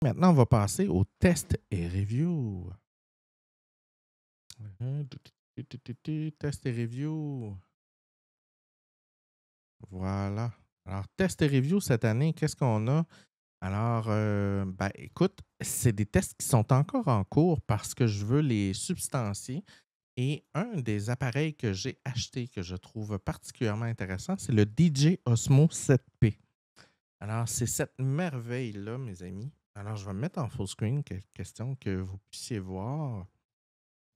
Maintenant, on va passer au test et review. Test et review. Voilà. Alors, test et review cette année, qu'est-ce qu'on a? Alors, ben, écoute, c'est des tests qui sont encore en cours parce que je veux les substancier. Et un des appareils que j'ai acheté que je trouve particulièrement intéressant, c'est le DJ Osmo 7P. Alors, c'est cette merveille-là, mes amis. Alors, je vais me mettre en full screen, question que vous puissiez voir.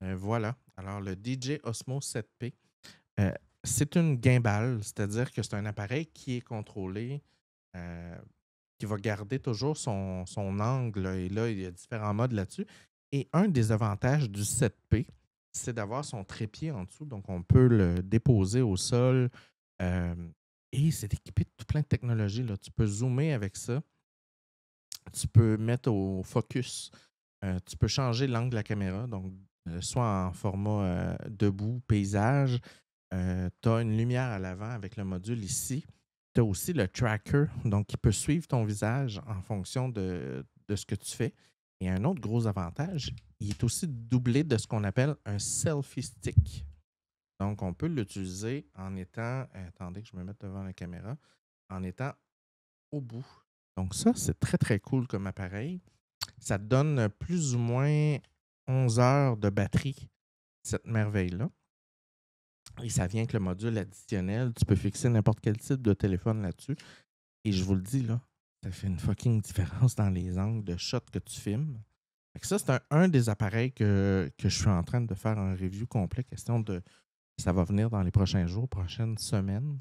Voilà. Alors, le DJ Osmo 7P, euh, c'est une gimbal, c'est-à-dire que c'est un appareil qui est contrôlé, euh, qui va garder toujours son angle. Et là, il y a différents modes là-dessus. Et un des avantages du 7P, c'est d'avoir son trépied en dessous. Donc, on peut le déposer au sol. euh, et c'est équipé de tout plein de technologies, là. Tu peux zoomer avec ça. Tu peux mettre au focus. Tu peux changer l'angle de la caméra, donc soit en format debout, paysage. Tu as une lumière à l'avant avec le module ici. Tu as aussi le tracker, donc qui peut suivre ton visage en fonction de ce que tu fais. Et un autre gros avantage, il est aussi doublé de ce qu'on appelle un selfie stick. Donc, on peut l'utiliser en étant, attendez que je me mette devant la caméra, en étant au bout. Donc, ça, c'est très, très cool comme appareil. Ça te donne plus ou moins 11 heures de batterie, cette merveille-là. Et ça vient avec le module additionnel. Tu peux fixer n'importe quel type de téléphone là-dessus. Et je vous le dis, là, ça fait une fucking différence dans les angles de shot que tu filmes. Fait que ça, c'est un des appareils que je suis en train de faire un review complet. Question de. Ça va venir dans les prochains jours, prochaines semaines.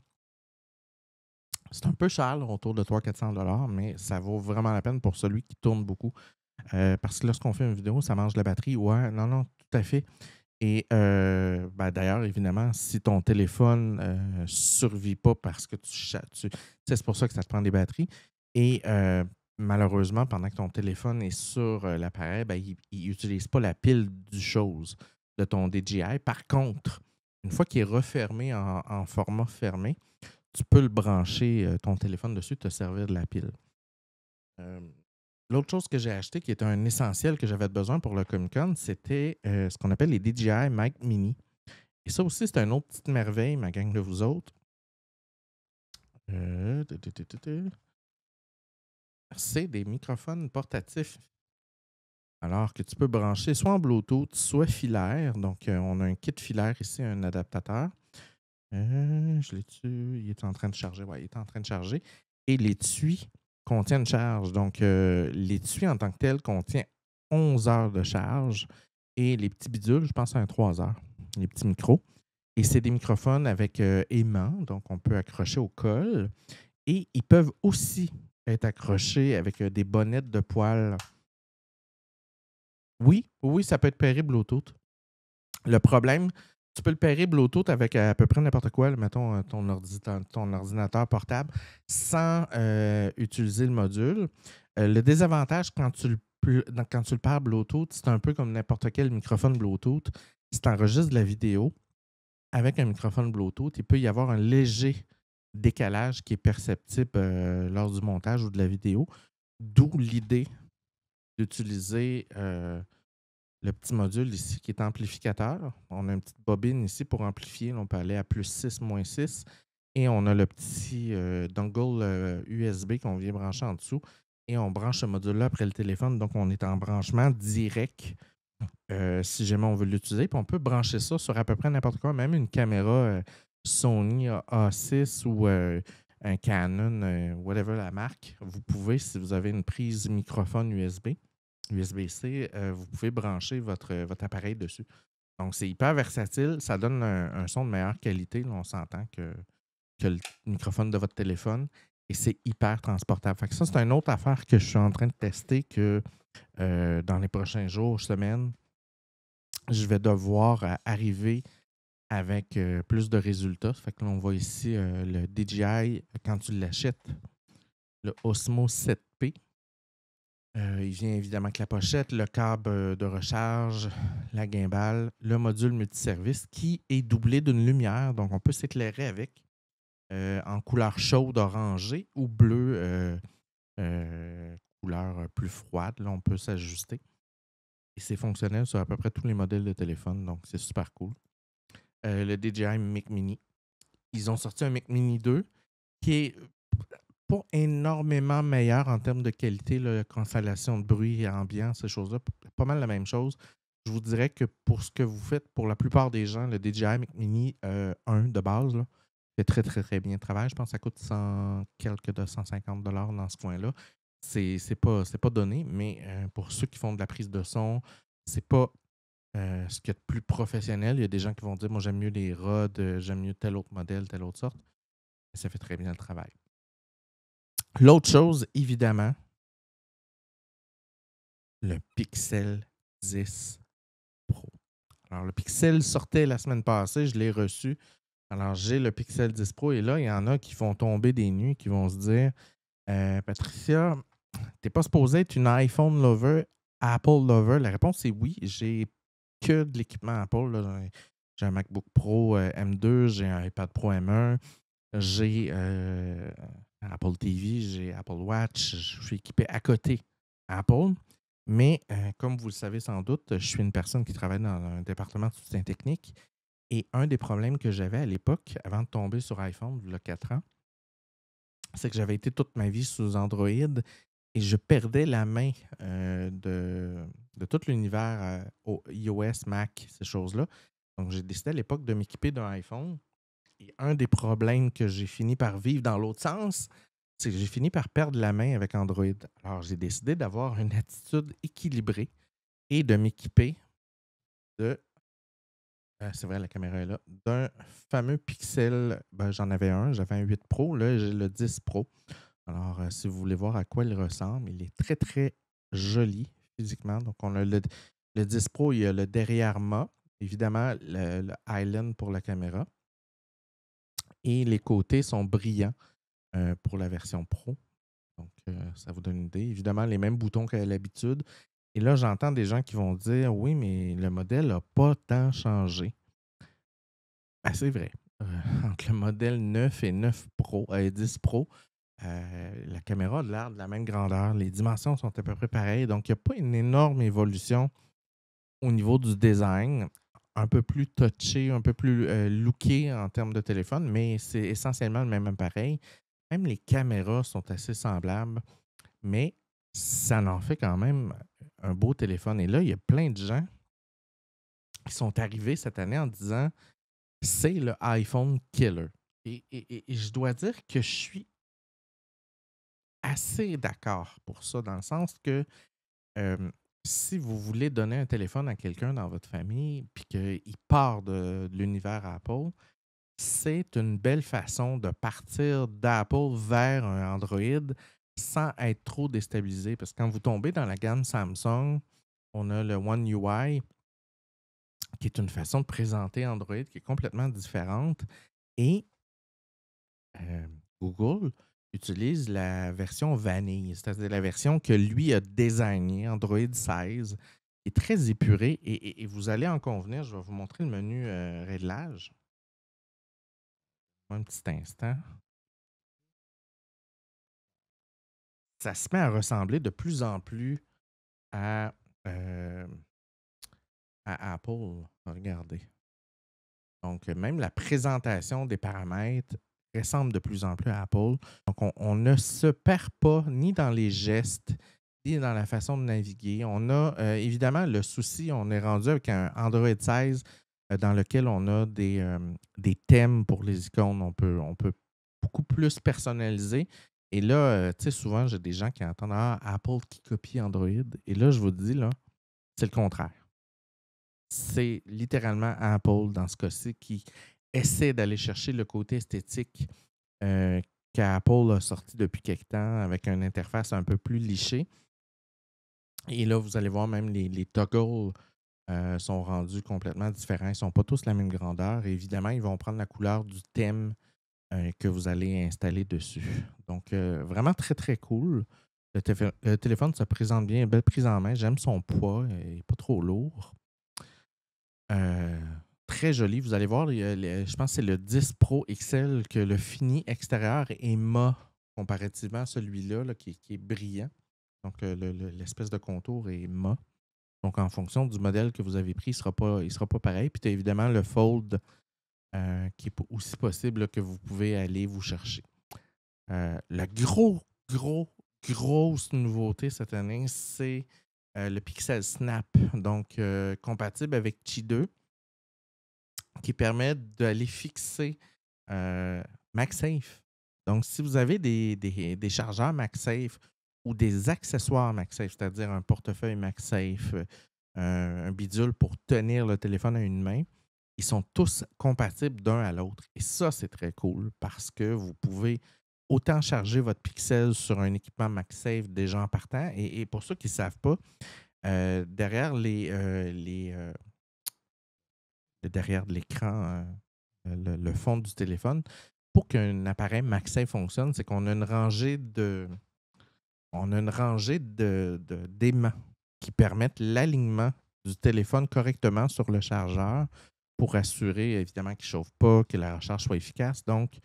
C'est un peu cher, là, autour de 300-400 $, mais ça vaut vraiment la peine pour celui qui tourne beaucoup. Parce que lorsqu'on fait une vidéo, ça mange de la batterie. Ouais, non, non, tout à fait. Et ben, d'ailleurs, évidemment, si ton téléphone ne survit pas parce que c'est pour ça que ça te prend des batteries. Et malheureusement, pendant que ton téléphone est sur l'appareil, ben, il n'utilise pas la pile du chose de ton DJI. Par contre, une fois qu'il est refermé en format fermé, tu peux le brancher, ton téléphone dessus, te servir de la pile. Euh, L'autre chose que j'ai acheté, qui était un essentiel que j'avais besoin pour le Comic-Con, c'était ce qu'on appelle les DJI Mic Mini. Et ça aussi, c'est une autre petite merveille, ma gang de vous autres. Euh, tu, tu, tu, tu, tu. C'est des microphones portatifs. Alors que tu peux brancher soit en Bluetooth, soit filaire. Donc, on a un kit filaire ici, un adaptateur. Je l'ai-tu? Il est en train de charger. Oui, il est en train de charger. Et l'étui contient une charge. Donc, l'étui en tant que tel contient 11 heures de charge. Et les petits bidules, je pense à un 3 heures. Les petits micros. Et c'est des microphones avec aimant. Donc, on peut accrocher au col. Et ils peuvent aussi être accrochés avec des bonnettes de poils. Oui, oui, ça peut être pairé Bluetooth. Le problème, tu peux le pairer Bluetooth avec à peu près n'importe quoi, mettons ton ordinateur portable, sans utiliser le module. Le désavantage quand tu le paires Bluetooth, c'est un peu comme n'importe quel microphone Bluetooth. Si tu enregistres de la vidéo avec un microphone Bluetooth, il peut y avoir un léger décalage qui est perceptible lors du montage ou de la vidéo. D'où l'idée d'utiliser le petit module ici qui est amplificateur. On a une petite bobine ici pour amplifier. Là, on peut aller à plus 6, moins 6. Et on a le petit dongle USB qu'on vient brancher en dessous. Et on branche ce module-là après le téléphone. Donc, on est en branchement direct si jamais on veut l'utiliser. Puis on peut brancher ça sur à peu près n'importe quoi, même une caméra Sony A6 ou un Canon, whatever la marque. Vous pouvez, si vous avez une prise microphone USB-C, vous pouvez brancher votre appareil dessus. Donc, c'est hyper versatile. Ça donne un son de meilleure qualité. Là, on s'entend que le microphone de votre téléphone. Et c'est hyper transportable. Fait que ça, c'est une autre affaire que je suis en train de tester que dans les prochains jours, semaines, je vais devoir arriver avec plus de résultats. Fait que là, on voit ici le DJI quand tu l'achètes, le Osmo 7P. Il vient évidemment avec la pochette, le câble de recharge, la gimbal, le module multiservice qui est doublé d'une lumière. Donc, on peut s'éclairer avec en couleur chaude orangée ou bleue couleur plus froide. Là, on peut s'ajuster. Et c'est fonctionnel sur à peu près tous les modèles de téléphone, donc c'est super cool. Le DJI Mic Mini. Ils ont sorti un Mic Mini 2 qui est pas énormément meilleur en termes de qualité, là, cancellation de bruit, ambiance, ces choses-là. Pas mal la même chose. Je vous dirais que pour ce que vous faites, pour la plupart des gens, le DJI Mic Mini 1 de base là, fait très, très, très bien le travail. Je pense que ça coûte 100, quelques de 150 dans ce coin-là. C'est pas donné, mais pour ceux qui font de la prise de son, c'est pas ce qu'il y a de plus professionnel. Il y a des gens qui vont dire moi, j'aime mieux les rods, j'aime mieux tel autre modèle, telle autre sorte. Ça fait très bien le travail. L'autre chose, évidemment, le Pixel 10 Pro. Alors, le Pixel sortait la semaine passée, je l'ai reçu. Alors, j'ai le Pixel 10 Pro et là, il y en a qui vont tomber des nues, qui vont se dire Patricia, t'es pas supposé être une iPhone lover, Apple lover. La réponse est oui. J'ai que de l'équipement Apple. Là. J'ai un MacBook Pro M2, j'ai un iPad Pro M1, j'ai Apple TV, j'ai Apple Watch. Je suis équipé à côté Apple. Mais comme vous le savez sans doute, je suis une personne qui travaille dans un département de soutien technique. Et un des problèmes que j'avais à l'époque, avant de tomber sur iPhone, il y a 4 ans, c'est que j'avais été toute ma vie sous Android et je perdais la main de tout l'univers iOS, Mac, ces choses-là. Donc, j'ai décidé à l'époque de m'équiper d'un iPhone. Et un des problèmes que j'ai fini par vivre dans l'autre sens, c'est que j'ai fini par perdre la main avec Android. Alors, j'ai décidé d'avoir une attitude équilibrée et de m'équiper de c'est vrai, la caméra est là. D'un fameux Pixel, ben, j'en avais un, j'avais un 8 Pro, là j'ai le 10 Pro. Alors, si vous voulez voir à quoi il ressemble, il est très, très joli physiquement. Donc, on a le 10 Pro, il y a le derrière-mât, évidemment le Island pour la caméra. Et les côtés sont brillants pour la version Pro. Donc, ça vous donne une idée. Évidemment, les mêmes boutons qu'à l'habitude. Et là, j'entends des gens qui vont dire oui, mais le modèle n'a pas tant changé. Ben, c'est vrai. Entre le modèle 9 et 9 Pro, 10 Pro, la caméra a l'air de la même grandeur. Les dimensions sont à peu près pareilles. Donc, il n'y a pas une énorme évolution au niveau du design. Un peu plus touché, un peu plus looké en termes de téléphone, mais c'est essentiellement le même appareil. Même les caméras sont assez semblables, mais ça en fait quand même un beau téléphone. Et là, il y a plein de gens qui sont arrivés cette année en disant c'est le iPhone killer. Et je dois dire que je suis assez d'accord pour ça, dans le sens que euh, si vous voulez donner un téléphone à quelqu'un dans votre famille puis qu'il part de l'univers Apple, c'est une belle façon de partir d'Apple vers un Android sans être trop déstabilisé. Parce que quand vous tombez dans la gamme Samsung, on a le One UI qui est une façon de présenter Android qui est complètement différente. Et euh, Google utilise la version vanille, c'est-à-dire la version que lui a désignée, Android 16, qui est très épurée. Et vous allez en convenir, je vais vous montrer le menu réglage. Un petit instant. Ça se met à ressembler de plus en plus à, euh, à Apple. Regardez. Donc, même la présentation des paramètres ressemble de plus en plus à Apple. Donc, on ne se perd pas ni dans les gestes, ni dans la façon de naviguer. On a évidemment le souci, on est rendu avec un Android 16 dans lequel on a des thèmes pour les icônes. On peut beaucoup plus personnaliser. Et là, tu sais, souvent, j'ai des gens qui entendent Apple qui copie Android. Et là, je vous dis, là, c'est le contraire. C'est littéralement Apple, dans ce cas-ci, qui essaie d'aller chercher le côté esthétique qu'Apple a sorti depuis quelque temps avec une interface un peu plus lichée. Et là, vous allez voir, même les toggles sont rendus complètement différents. Ils ne sont pas tous la même grandeur. Et évidemment, ils vont prendre la couleur du thème que vous allez installer dessus. Donc, vraiment très, très cool. Le téléphone se présente bien, belle prise en main. J'aime son poids, il n'est pas trop lourd. Euh, Très joli. Vous allez voir, je pense que c'est le 10 Pro XL que le fini extérieur est mat comparativement à celui-là là, qui est brillant. Donc, l'espèce de contour est mat. Donc, en fonction du modèle que vous avez pris, il sera pas pareil. Puis, tu as évidemment le fold qui est aussi possible là, que vous pouvez aller vous chercher. La grosse nouveauté cette année, c'est le Pixel Snap. Donc, compatible avec Qi 2, qui permet d'aller fixer MagSafe. Donc, si vous avez des chargeurs MagSafe ou des accessoires MagSafe, c'est-à-dire un portefeuille MagSafe, un bidule pour tenir le téléphone à une main, ils sont tous compatibles d'un à l'autre. Et ça, c'est très cool parce que vous pouvez autant charger votre Pixel sur un équipement MagSafe déjà en partant. Et pour ceux qui ne savent pas, derrière derrière l'écran, le fond du téléphone, pour qu'un appareil MagSafe fonctionne, c'est qu'on a une rangée d'aimants qui permettent l'alignement du téléphone correctement sur le chargeur pour assurer évidemment qu'il ne chauffe pas, que la recharge soit efficace. Donc,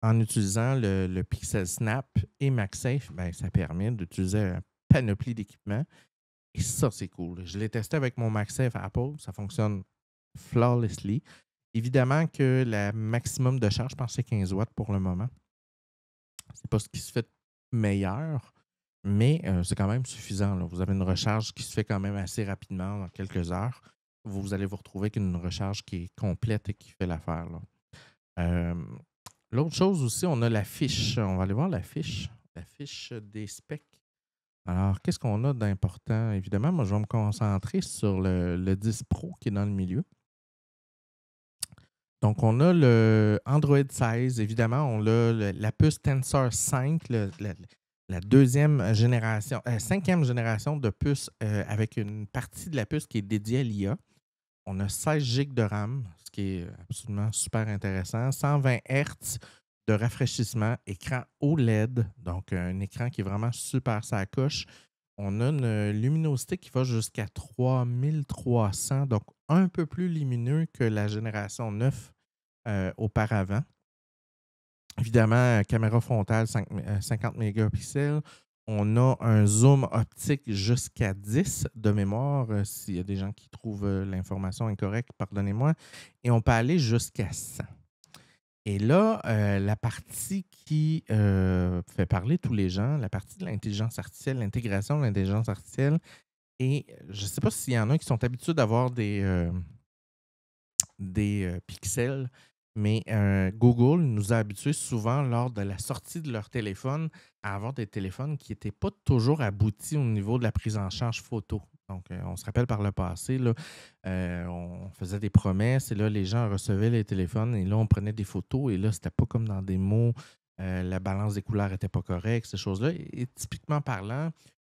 en utilisant le Pixel Snap et MagSafe, ben, ça permet d'utiliser un panoplie d'équipements. Et ça, c'est cool. Je l'ai testé avec mon MagSafe Apple. Ça fonctionne flawlessly. Évidemment que le maximum de charge, je pense que c'est 15 watts pour le moment. C'est pas ce qui se fait de meilleur, mais c'est quand même suffisant, là. Vous avez une recharge qui se fait quand même assez rapidement, dans quelques heures. Vous allez vous retrouver avec une recharge qui est complète et qui fait l'affaire, là. Euh, L'autre chose aussi, on a la fiche. On va aller voir la fiche. La fiche des specs. Alors, qu'est-ce qu'on a d'important? Évidemment, moi, je vais me concentrer sur le 10 Pro qui est dans le milieu. Donc, on a le Android 16. Évidemment, on a la puce Tensor 5, la deuxième génération, cinquième génération de puce avec une partie de la puce qui est dédiée à l'IA. On a 16 GB de RAM, ce qui est absolument super intéressant. 120 Hz de rafraîchissement, écran OLED, donc un écran qui est vraiment super sa coche. On a une luminosité qui va jusqu'à 3300, donc un peu plus lumineux que la génération 9 auparavant. Évidemment, caméra frontale 50 mégapixels. On a un zoom optique jusqu'à 10 de mémoire. S'il y a des gens qui trouvent l'information incorrecte, pardonnez-moi. Et on peut aller jusqu'à 100. Et là, la partie qui fait parler tous les gens, la partie de l'intelligence artificielle, l'intégration de l'intelligence artificielle, et je ne sais pas s'il y en a qui sont habitués d'avoir des pixels, mais Google nous a habitués souvent lors de la sortie de leur téléphone à avoir des téléphones qui n'étaient pas toujours aboutis au niveau de la prise en charge photo. Donc, on se rappelle par le passé, là, on faisait des promesses et là, les gens recevaient les téléphones et là, on prenait des photos et là, c'était pas comme dans des mots, la balance des couleurs n'était pas correcte, ces choses-là. Et typiquement parlant,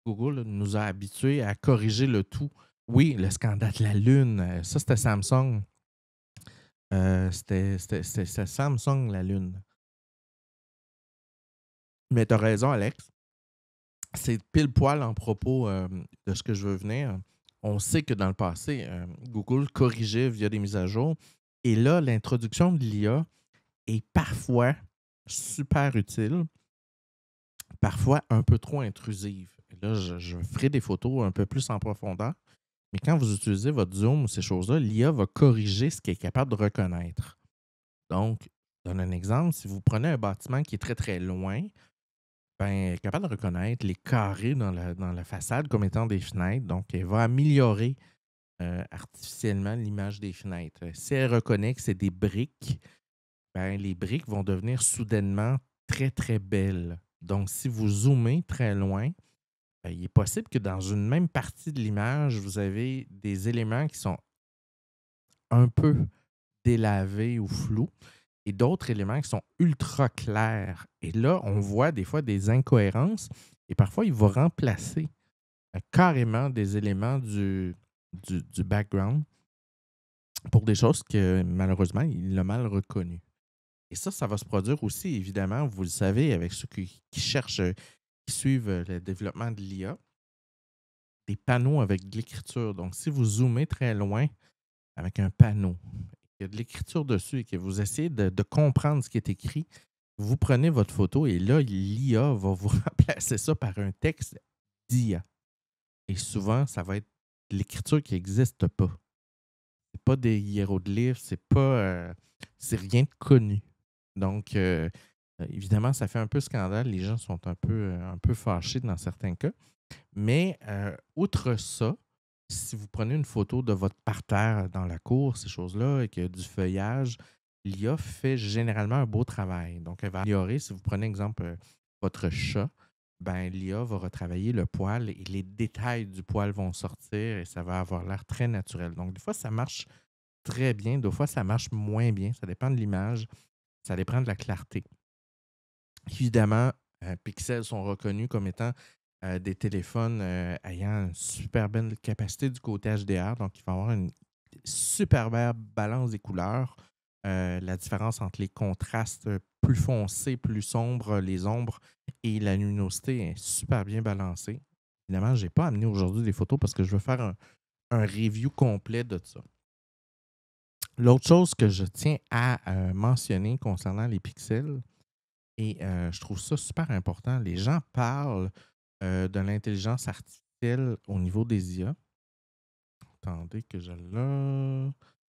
Google là, nous a habitués à corriger le tout. Oui, le scandale de la Lune, ça, c'était Samsung. C'était Samsung, la Lune. Mais tu as raison, Alex. C'est pile poil en propos de ce que je veux venir. On sait que dans le passé, Google corrigeait via des mises à jour. Et là, l'introduction de l'IA est parfois super utile, parfois un peu trop intrusive. Et là, je ferai des photos un peu plus en profondeur. Mais quand vous utilisez votre zoom ou ces choses-là, l'IA va corriger ce qu'elle est capable de reconnaître. Donc, je donne un exemple. Si vous prenez un bâtiment qui est très, très loin, ben, elle est capable de reconnaître les carrés dans la façade comme étant des fenêtres. Donc, elle va améliorer artificiellement l'image des fenêtres. Si elle reconnaît que c'est des briques, ben, les briques vont devenir soudainement très, très belles. Donc, si vous zoomez très loin, ben, il est possible que dans une même partie de l'image, vous avez des éléments qui sont un peu délavés ou flous et d'autres éléments qui sont ultra clairs. Et là, on voit des fois des incohérences et parfois, il va remplacer carrément des éléments du background pour des choses que malheureusement, il a mal reconnues. Et ça va se produire aussi, évidemment, vous le savez, avec ceux qui cherchent, qui suivent le développement de l'IA, des panneaux avec de l'écriture. Donc, si vous zoomez très loin avec un panneau, il y a de l'écriture dessus et que vous essayez de comprendre ce qui est écrit, vous prenez votre photo et là, l'IA va vous remplacer ça par un texte d'IA. Et souvent, ça va être de l'écriture qui n'existe pas. C'est pas des hiéroglyphes, c'est rien de connu. Donc, évidemment, ça fait un peu scandale. Les gens sont un peu fâchés dans certains cas. Mais outre ça, si vous prenez une photo de votre parterre dans la cour, ces choses-là, et qu'il y a du feuillage, l'IA fait généralement un beau travail. Donc, elle va améliorer, si vous prenez exemple votre chat, ben, l'IA va retravailler le poil et les détails du poil vont sortir et ça va avoir l'air très naturel. Donc, des fois, ça marche très bien, des fois, ça marche moins bien. Ça dépend de l'image, ça dépend de la clarté. Évidemment, Pixel sont reconnus comme étant des téléphones ayant une super belle capacité du côté HDR. Donc, il va y avoir une super belle balance des couleurs. La différence entre les contrastes plus foncés, plus sombres, les ombres et la luminosité est super bien balancée. Évidemment, je n'ai pas amené aujourd'hui des photos parce que je veux faire un review complet de ça. L'autre chose que je tiens à mentionner concernant les pixels, et je trouve ça super important. Les gens parlent de l'intelligence artificielle au niveau des IA. Attendez que je l'ai.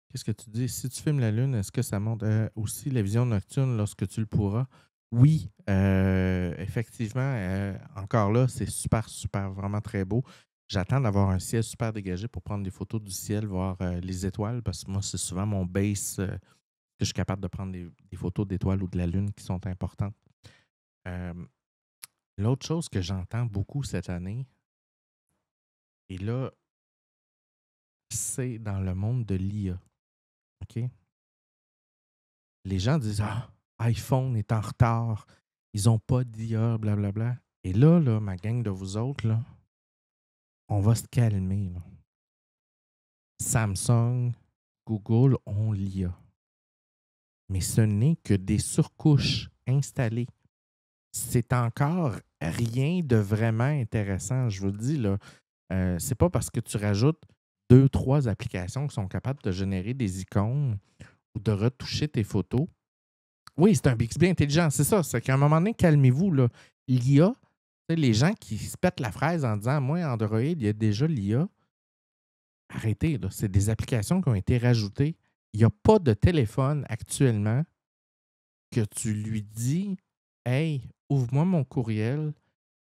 Qu'est-ce que tu dis? Si tu filmes la Lune, est-ce que ça montre aussi la vision nocturne lorsque tu le pourras? Oui, effectivement, encore là, c'est super, super, vraiment très beau. J'attends d'avoir un ciel super dégagé pour prendre des photos du ciel, voir les étoiles, parce que moi, c'est souvent mon base que je suis capable de prendre des photos d'étoiles ou de la Lune qui sont importantes. Euh, L'autre chose que j'entends beaucoup cette année, et là, c'est dans le monde de l'IA. OK? Les gens disent ah, iPhone est en retard, ils n'ont pas d'IA, blablabla. Et là, ma gang de vous autres, là, on va se calmer. Là. Samsung, Google ont l'IA. Mais ce n'est que des surcouches installées. C'est encore rien de vraiment intéressant. Je vous le dis, là, c'est pas parce que tu rajoutes 2, 3 applications qui sont capables de générer des icônes ou de retoucher tes photos. Oui, c'est un Bixby intelligent, c'est ça. C'est qu'à un moment donné, calmez-vous. Là. L'IA, les gens qui se pètent la fraise en disant moi, Android, il y a déjà l'IA. Arrêtez, là. C'est des applications qui ont été rajoutées. Il n'y a pas de téléphone actuellement que tu lui dis hey, ouvre-moi mon courriel,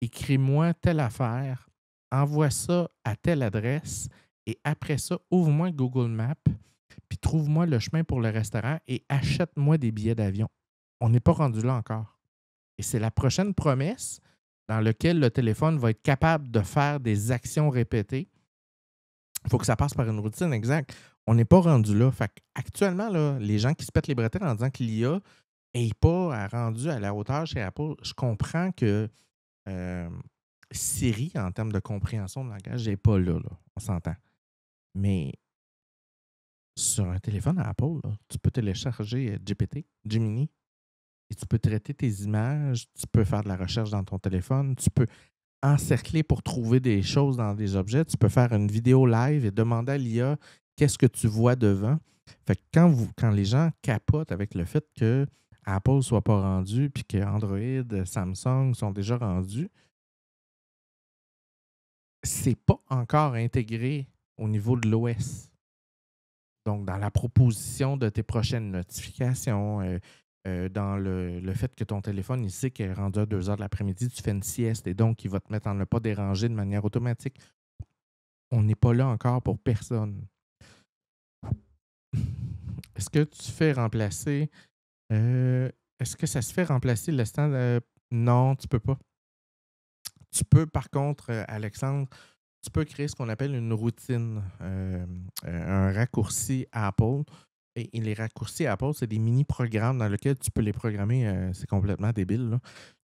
écris-moi telle affaire, envoie ça à telle adresse et après ça, ouvre-moi Google Maps, puis trouve-moi le chemin pour le restaurant et achète-moi des billets d'avion. On n'est pas rendu là encore. Et c'est la prochaine promesse dans laquelle le téléphone va être capable de faire des actions répétées. Il faut que ça passe par une routine exacte. On n'est pas rendu là. Fait actuellement, là, les gens qui se pètent les bretelles en disant que l'IA n'est pas rendu à la hauteur chez Apple, je comprends que Siri, en termes de compréhension de langage, n'est pas là, là. On s'entend. Mais sur un téléphone à Apple, là, tu peux télécharger GPT, Gemini, et tu peux traiter tes images, tu peux faire de la recherche dans ton téléphone, tu peux encercler pour trouver des choses dans des objets, tu peux faire une vidéo live et demander à l'IA qu'est-ce que tu vois devant. Fait que quand les gens capotent avec le fait que Apple ne soit pas rendu puis que Android, Samsung sont déjà rendus, c'est pas encore intégré au niveau de l'OS. Donc, dans la proposition de tes prochaines notifications, dans le fait que ton téléphone, il sait qu'il est rendu à 2 heures de l'après-midi, tu fais une sieste et donc il va te mettre en ne pas déranger de manière automatique. On n'est pas là encore pour personne. Est-ce que tu fais remplacer... est-ce que ça se fait remplacer le stand? Non, tu peux pas. Tu peux, par contre, Alexandre, tu peux créer ce qu'on appelle une routine, un raccourci Apple. Et les raccourcis Apple, c'est des mini-programmes dans lesquels tu peux les programmer. C'est complètement débile. Là.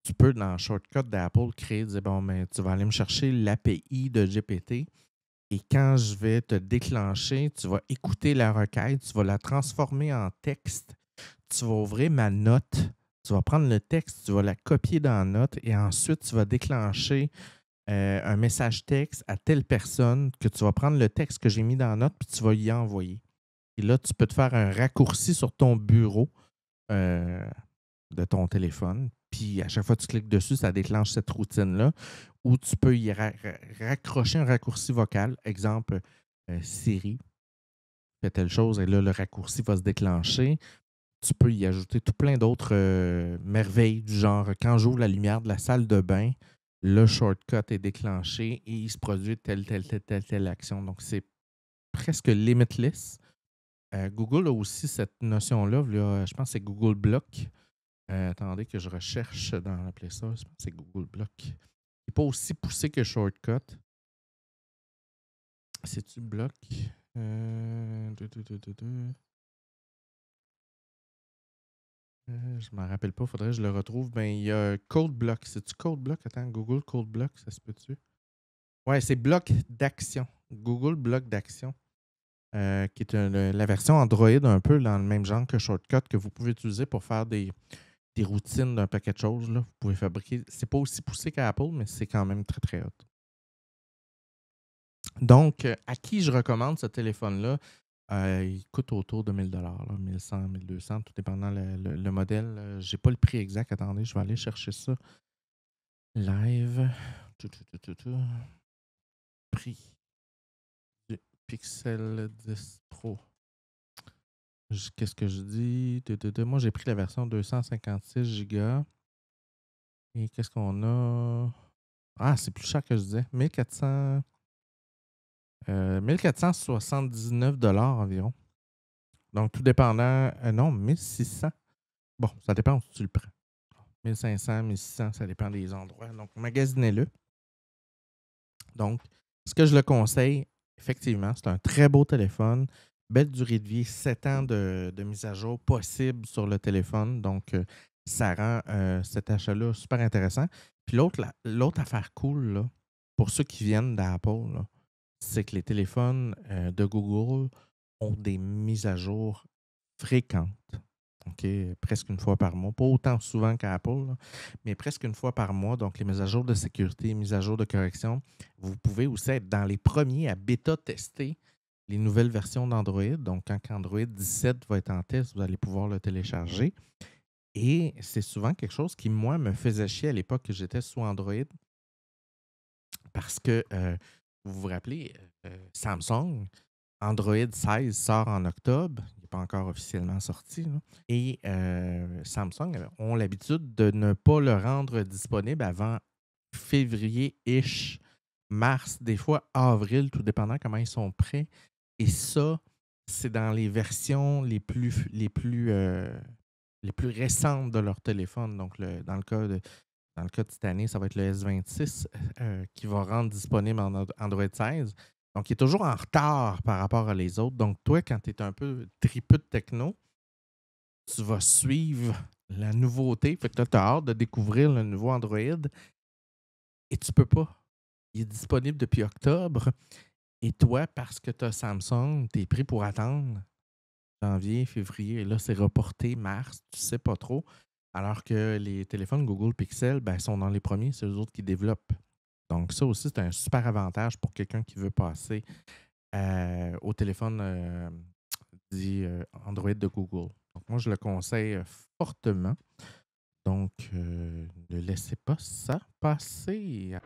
Tu peux, dans le shortcut d'Apple, créer, dire bon, mais tu vas aller me chercher l'API de GPT. Et quand je vais te déclencher, tu vas écouter la requête, tu vas la transformer en texte. Tu vas ouvrir ma note. Tu vas prendre le texte, tu vas la copier dans la note et ensuite, tu vas déclencher un message texte à telle personne que tu vas prendre le texte que j'ai mis dans la note puis tu vas y envoyer. Et là, tu peux te faire un raccourci sur ton bureau de ton téléphone. Puis à chaque fois que tu cliques dessus, ça déclenche cette routine-là où tu peux y raccrocher un raccourci vocal. Exemple, Siri, fais telle chose et là, le raccourci va se déclencher. Tu peux y ajouter tout plein d'autres merveilles du genre quand j'ouvre la lumière de la salle de bain, le shortcut est déclenché et il se produit telle action. Donc, c'est presque limitless. Google a aussi cette notion-là. Je pense que c'est Google Block. Attendez que je recherche dans la Play Store. Je pense que c'est Google Block. Il n'est pas aussi poussé que Shortcut. C'est-tu Block? Je m'en rappelle pas. Faudrait que je le retrouve. Ben, il y a Code Block. C'est-tu Code Block? Attends, Google Code Block, ça se peut-tu? Ouais, c'est Bloc d'action. Google Block d'action. Qui est la version Android un peu dans le même genre que Shortcut que vous pouvez utiliser pour faire des routines d'un paquet de choses. Là. Vous pouvez fabriquer. C'est pas aussi poussé qu'Apple, mais c'est quand même très, très hot. Donc, à qui je recommande ce téléphone-là? Il coûte autour de 1000 là, 1100, 1200, tout dépendant le modèle. Je n'ai pas le prix exact. Attendez, je vais aller chercher ça. Live. Prix du Pixel 10 Pro. Qu'est-ce que je dis? Moi, j'ai pris la version 256 Go. Et qu'est-ce qu'on a? Ah, c'est plus cher que je disais. 1479 environ. Donc, tout dépendant. Non, 1600. Bon, ça dépend où tu le prends. 1500, 1600, ça dépend des endroits. Donc, magasinez-le. Donc, ce que je le conseille, effectivement, c'est un très beau téléphone. Belle durée de vie, 7 ans de mise à jour possible sur le téléphone. Donc, ça rend cet achat-là super intéressant. Puis l'autre affaire cool, là, pour ceux qui viennent d'Apple, là, c'est que les téléphones de Google ont des mises à jour fréquentes. OK, presque une fois par mois. Pas autant souvent qu'Apple, là, mais presque une fois par mois. Donc, les mises à jour de sécurité, mises à jour de correction. Vous pouvez aussi être dans les premiers à bêta-tester les nouvelles versions d'Android. Donc, quand Android 17 va être en test, vous allez pouvoir le télécharger. Et c'est souvent quelque chose qui, moi, me faisait chier à l'époque que j'étais sous Android. Parce que, vous vous rappelez, Samsung, Android 16 sort en octobre. Il n'est pas encore officiellement sorti. Là. Et Samsung ont l'habitude de ne pas le rendre disponible avant février-ish, mars, des fois avril, tout dépendant comment ils sont prêts. Et ça, c'est dans les versions les plus récentes de leur téléphone. Donc, dans le cas de cette année, ça va être le S26 qui va rendre disponible en Android 16. Donc, il est toujours en retard par rapport à les autres. Donc, toi, quand tu es un peu tripeux de techno, tu vas suivre la nouveauté. Fait que là, tu as hâte de découvrir le nouveau Android et tu peux pas. Il est disponible depuis octobre. Et toi, parce que tu as Samsung, tu es pris pour attendre janvier, février. Et là, c'est reporté mars. Tu sais pas trop. Alors que les téléphones Google Pixel sont dans les premiers. C'est eux autres qui développent. Donc, ça aussi, c'est un super avantage pour quelqu'un qui veut passer au téléphone dit Android de Google. Donc, moi, je le conseille fortement. Donc, ne laissez pas ça passer.